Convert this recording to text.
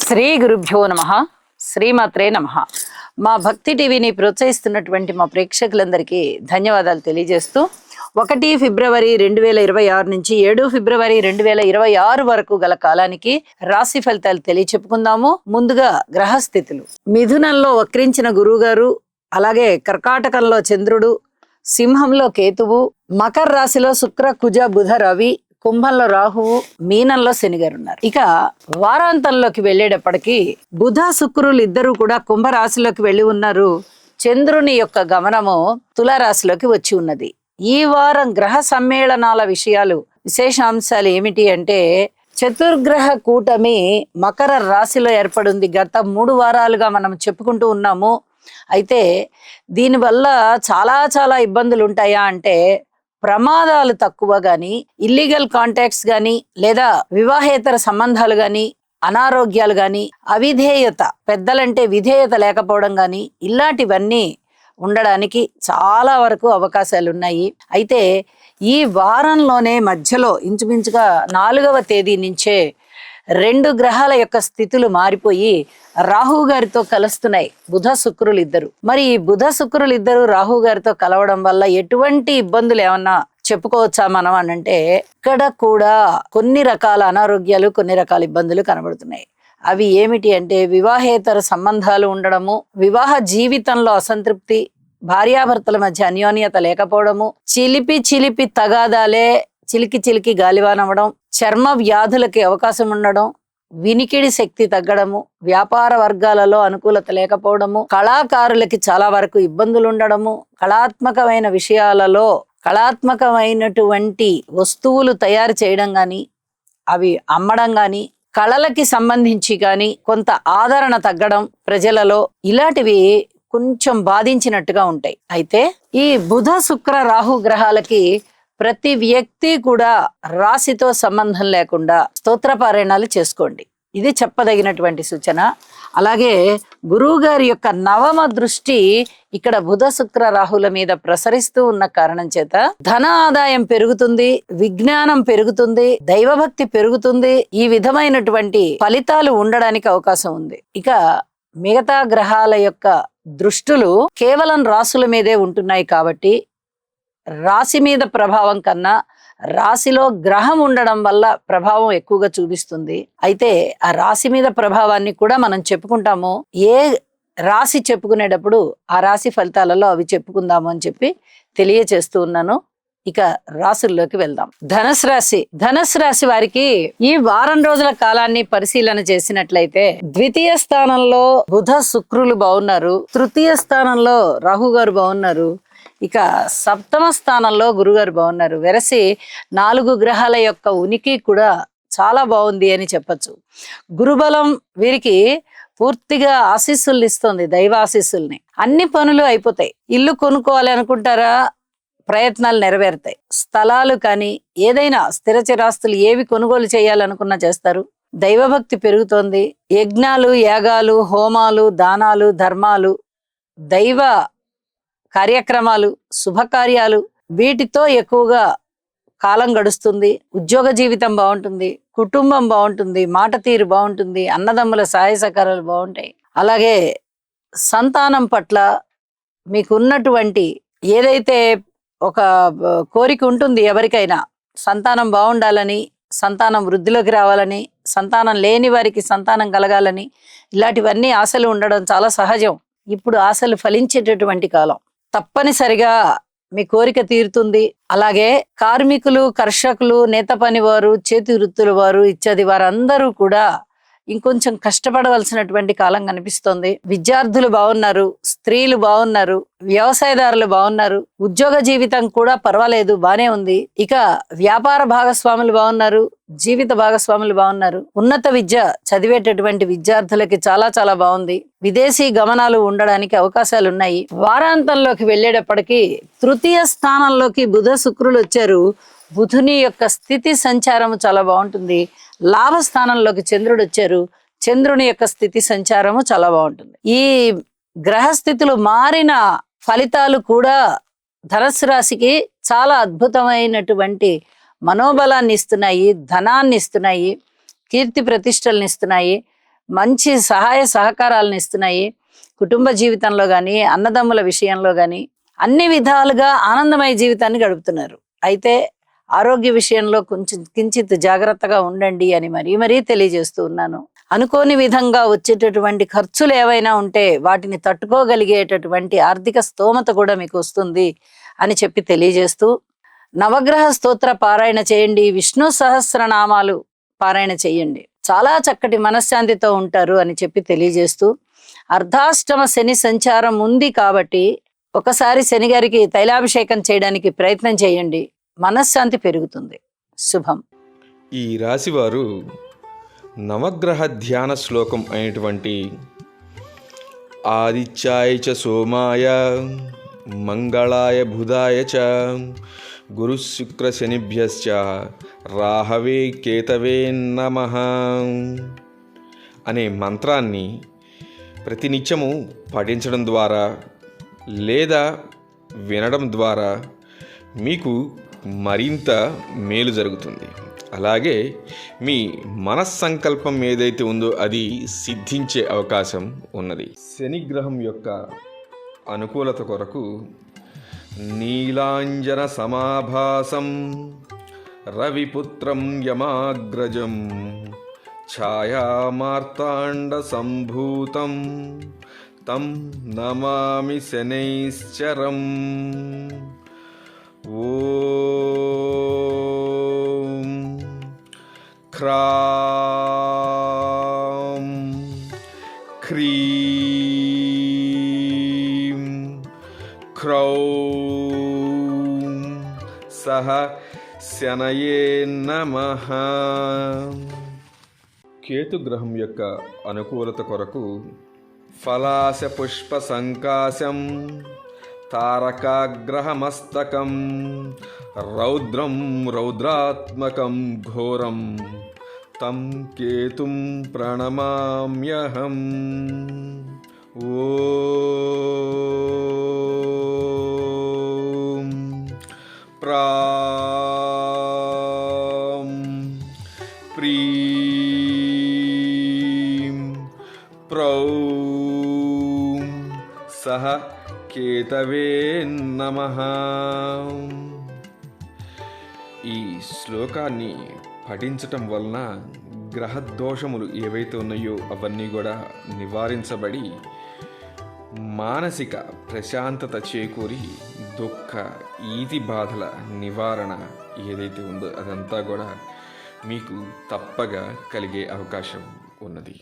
శ్రీ గురుభ్యో నమః. శ్రీమాత్రే నమః. మా భక్తి టీవీని ప్రోత్సహిస్తున్నటువంటి మా ప్రేక్షకులందరికీ ధన్యవాదాలు తెలియజేస్తూ 1 ఫిబ్రవరి 2026 నుంచి 7 ఫిబ్రవరి 2026 వరకు గల కాలానికి రాశి ఫలితాలు తెలియచెప్పుకుందాము. ముందుగా గ్రహస్థితులు. మిథునంలో వక్రించిన గురువుగారు, అలాగే కర్కాటకంలో చంద్రుడు, సింహంలో కేతువు, మకర రాశిలో శుక్ర కుజ బుధ రవి, కుంభంలో రాహువు, మీనంలో శనిగారు ఉన్నారు. ఇక వారాంతంలోకి వెళ్ళేటప్పటికి బుధ శుక్రులు ఇద్దరు కూడా కుంభరాశిలోకి వెళ్ళి ఉన్నారు. చంద్రుని యొక్క గమనము తులారాశిలోకి వచ్చి ఉన్నది. ఈ వారం గ్రహ సమ్మేళనాల విశేషాంశాలు ఏమిటి అంటే, చతుర్గ్రహ కూటమి మకర రాశిలో ఏర్పడింది. గత 3 వారాలుగా మనం చెప్పుకుంటూ ఉన్నాము. అయితే దీనివల్ల చాలా ఇబ్బందులు ఉంటాయా అంటే, ప్రమాదాలు తక్కువ గాని, ఇల్లీగల్ కాంటాక్ట్స్ గాని, లేదా వివాహేతర సంబంధాలు గాని, అనారోగ్యాలు గాని, అవిధేయత, పెద్దలంటే విధేయత లేకపోవడం గాని, ఇలాంటివన్నీ ఉండడానికి చాలా వరకు అవకాశాలు ఉన్నాయి. అయితే ఈ వారంలోనే మధ్యలో ఇంచుమించుగా 4వ తేదీ నుంచే 2 గ్రహాల యొక్క స్థితులు మారిపోయి రాహు గారితో కలుస్తున్నాయి. బుధ శుక్రులు ఇద్దరు. మరి ఈ బుధ శుక్రులు ఇద్దరు రాహు గారితో కలవడం వల్ల ఎటువంటి ఇబ్బందులు ఏమన్నా చెప్పుకోవచ్చా మనం అనంటే, ఇక్కడ కూడా కొన్ని రకాల అనారోగ్యాలు, కొన్ని రకాల ఇబ్బందులు కనబడుతున్నాయి. అవి ఏమిటి అంటే, వివాహేతర సంబంధాలు ఉండడము, వివాహ జీవితంలో అసంతృప్తి, భార్యాభర్తల మధ్య అన్యోన్యత లేకపోవడము, చిలిపి తగాదాలే చిలికి గాలివానవ్వడం, చర్మ వ్యాధులకి అవకాశం ఉండడం, వినికిడి శక్తి తగ్గడము, వ్యాపార వర్గాలలో అనుకూలత లేకపోవడము, కళాకారులకి చాలా వరకు ఇబ్బందులు ఉండడము, కళాత్మకమైన విషయాలలో కళాత్మకమైనటువంటి వస్తువులు తయారు చేయడం గాని, అవి అమ్మడం గాని, కళలకి సంబంధించి కానీ కొంత ఆదరణ తగ్గడం ప్రజలలో, ఇలాంటివి కొంచెం బాధించినట్టుగా ఉంటాయి. అయితే ఈ బుధ శుక్ర రాహు గ్రహాలకి ప్రతి వ్యక్తి కూడా రాశితో సంబంధం లేకుండా స్తోత్రపారాయణాలు చేసుకోండి. ఇది చెప్పదగినటువంటి సూచన. అలాగే గురువు గారి యొక్క 9వ దృష్టి ఇక్కడ బుధ శుక్ర రాహుల మీద ప్రసరిస్తూ ఉన్న కారణం చేత ధన ఆదాయం పెరుగుతుంది, విజ్ఞానం పెరుగుతుంది, దైవభక్తి పెరుగుతుంది. ఈ విధమైనటువంటి ఫలితాలు ఉండడానికి అవకాశం ఉంది. ఇక మిగతా గ్రహాల యొక్క దృష్టులు కేవలం రాశుల మీదే ఉంటున్నాయి కాబట్టి, రాశి మీద ప్రభావం కన్నా రాశిలో గ్రహం ఉండడం వల్ల ప్రభావం ఎక్కువగా చూపిస్తుంది. అయితే ఆ రాశి మీద ప్రభావాన్ని కూడా మనం చెప్పుకుంటాము. ఏ రాశి చెప్పుకునేటప్పుడు ఆ రాశి ఫలితాలలో అవి చెప్పుకుందాము అని చెప్పి తెలియచేస్తూ ఉన్నాను. ఇక రాశుల్లోకి వెళ్దాం. ధనుసు రాశి వారికి ఈ వారం రోజుల కాలాన్ని పరిశీలన చేసినట్లయితే, ద్వితీయ స్థానంలో బుధ శుక్రులు బాగున్నారు, తృతీయ స్థానంలో రాహు గారు బాగున్నారు, ఇక 7వ స్థానంలో గురుగారు బాగున్నారు. వెరసి 4 గ్రహాల యొక్క ఉనికి కూడా చాలా బాగుంది అని చెప్పచ్చు. గురుబలం వీరికి పూర్తిగా ఆశీస్సుల్ని ఇస్తుంది, దైవ ఆశీస్సుల్ని. అన్ని పనులు అయిపోతాయి. ఇల్లు కొనుక్కోవాలి అనుకుంటారా, ప్రయత్నాలు నెరవేరుతాయి. స్థలాలు కానీ ఏదైనా స్థిర చిరాస్తులు ఏవి కొనుగోలు చేయాలనుకున్నా చేస్తారు. దైవభక్తి పెరుగుతోంది. యజ్ఞాలు, యాగాలు, హోమాలు, దానాలు, ధర్మాలు, దైవ కార్యక్రమాలు, శుభకార్యాలు, వీటితో ఎక్కువగా కాలం గడుస్తుంది. ఉద్యోగ జీవితం బాగుంటుంది, కుటుంబం బాగుంటుంది, మాట తీరు బాగుంటుంది, అన్నదమ్ముల సహాయ సహకారాలు బాగుంటాయి. అలాగే సంతానం పట్ల మీకు ఉన్నటువంటి ఏదైతే ఒక కోరిక ఉంటుంది ఎవరికైనా, సంతానం బాగుండాలని, సంతానం వృద్ధిలోకి రావాలని, సంతానం లేని వారికి సంతానం కలగాలని, ఇలాంటివన్నీ ఆశలు ఉండడం చాలా సహజం. ఇప్పుడు ఆశలు ఫలించేటటువంటి కాలం. తప్పనిసరిగా మీ కోరిక తీరుతుంది. అలాగే కార్మికులు, కర్షకులు, నేత పని వారు, చేతి వృత్తుల వారు ఇత్యాది వారందరూ కూడా ఇంకొంచెం కష్టపడవలసినటువంటి కాలం కనిపిస్తోంది. విద్యార్థులు బాగున్నారు, స్త్రీలు బాగున్నారు, వ్యవసాయదారులు బాగున్నారు, ఉద్యోగ జీవితం కూడా పర్వాలేదు, బానే ఉంది. ఇక వ్యాపార భాగస్వాములు బాగున్నారు, జీవిత భాగస్వాములు బాగున్నారు. ఉన్నత విద్య చదివేటటువంటి విద్యార్థులకి చాలా బాగుంది. విదేశీ గమనాలు ఉండడానికి అవకాశాలు ఉన్నాయి. వారాంతంలోకి వెళ్ళేటప్పటికి తృతీయ స్థానంలోకి బుధ శుక్రులు వచ్చారు. బుధుని యొక్క స్థితి సంచారము చాలా బాగుంటుంది. లాభస్థానంలోకి చంద్రుడు వచ్చారు. చంద్రుని యొక్క స్థితి సంచారము చాలా బాగుంటుంది. ఈ గ్రహస్థితులు మారిన ఫలితాలు కూడా ధనుసు రాశికి చాలా అద్భుతమైనటువంటి మనోబలాన్ని ఇస్తున్నాయి, ధనాన్ని ఇస్తున్నాయి, కీర్తి ప్రతిష్టల్ని ఇస్తున్నాయి. మంచి సహాయ సహకారాలను ఇస్తున్నాయి. కుటుంబ జీవితంలో కానీ, అన్నదమ్ముల విషయంలో కానీ అన్ని విధాలుగా ఆనందమయ జీవితాన్ని గడుపుతున్నారు. అయితే ఆరోగ్య విషయంలో కొంచెం కించిత్ జాగ్రత్తగా ఉండండి అని మరీ తెలియజేస్తూ ఉన్నాను. అనుకోని విధంగా వచ్చేటటువంటి ఖర్చులు ఏవైనా ఉంటే వాటిని తట్టుకోగలిగేటటువంటి ఆర్థిక స్తోమత కూడా మీకు వస్తుంది అని చెప్పి తెలియజేస్తూ, నవగ్రహ స్తోత్ర పారాయణ చేయండి, విష్ణు సహస్రనామాలు పారాయణ చేయండి, చాలా చక్కటి మనశ్శాంతితో ఉంటారు అని చెప్పి తెలియజేస్తూ, అర్ధాష్టమ శని సంచారం ఉంది కాబట్టి ఒకసారి శని గారికి తైలాభిషేకం చేయడానికి ప్రయత్నం చేయండి, మనశ్శాంతి పెరుగుతుంది. శుభం. ఈ రాశివారు నవగ్రహ ధ్యాన శ్లోకం అయినటువంటి ఆదిత్యాయ చ సోమాయ మంగళాయ బుధాయ చ గురు శుక్ర శనిభ్యశ్చ రాహవే కేతవే నమః అనే మంత్రాన్ని ప్రతినిత్యము పఠించడం ద్వారా లేదా వినడం ద్వారా మీకు మరింత మేలు జరుగుతుంది. అలాగే మీ మనస్సంకల్పం ఏదైతే ఉందో అది సిద్ధించే అవకాశం ఉన్నది. శని గ్రహం యొక్క అనుకూలత కొరకు నీలాంజన సమాభాసం రవిపుత్రం యమాగ్రజం ఛాయామార్తాండ సంభూతం తం నమామి శనైశ్చరం. ఓం క్రాం క్రీం క్రౌం సహ శనయే నమః. కేతుగ్రహం యొక్క అనుకూలత కొరకు ఫలాశ పుష్ప సంకాశం తారకాగ్రహమస్తకం రౌద్రం రౌద్రాత్మకం ఘోరం తం కేతుం ప్రణమామ్యహం. ఓం ప్రాం ప్రీం ప్రౌం సహ కేతవే నమః. ఈ శ్లోకాన్ని పఠించటం వలన గ్రహదోషములు ఏవైతే ఉన్నాయో అవన్నీ కూడా నివారించబడి మానసిక ప్రశాంతత చేకూరి దుఃఖ ఈతి బాధల నివారణ ఏదైతే ఉందో అదంతా కూడా మీకు తప్పగా కలిగే అవకాశం ఉన్నది.